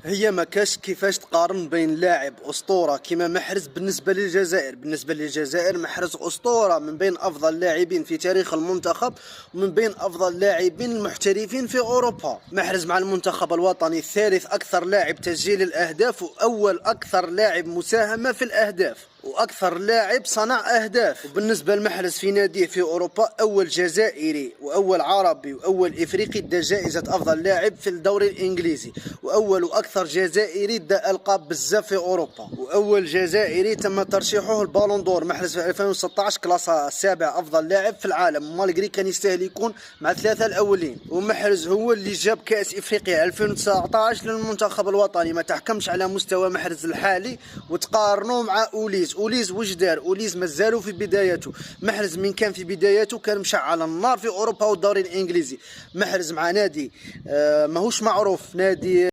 هي ما كاش كيفاش تقارن بين لاعب اسطوره كيما محرز بالنسبه للجزائر محرز اسطوره من بين افضل اللاعبين في تاريخ المنتخب ومن بين افضل اللاعبين المحترفين في اوروبا. محرز مع المنتخب الوطني ثالث اكثر لاعب تسجيل الاهداف واول اكثر لاعب مساهمه في الاهداف واكثر لاعب صنع اهداف. وبالنسبه لمحرز في ناديه في اوروبا اول جزائري واول عربي واول افريقي ادى جائزه افضل لاعب في الدوري الانجليزي، واول واكثر جزائري ادى القاب بزاف في اوروبا، واول جزائري تم ترشيحه البالون دور. محرز في 2016 كلاس السابع افضل لاعب في العالم، مالغري كان يستاهل يكون مع الثلاثه الاولين. ومحرز هو اللي جاب كاس افريقيا 2019 للمنتخب الوطني. ما تحكمش على مستوى محرز الحالي وتقارنه مع اوليز واش دار؟ اوليز مازالو في بدايته. محرز من كان في بدايته كان مشعل النار في اوروبا والدوري الانجليزي. محرز مع نادي ماهوش معروف، نادي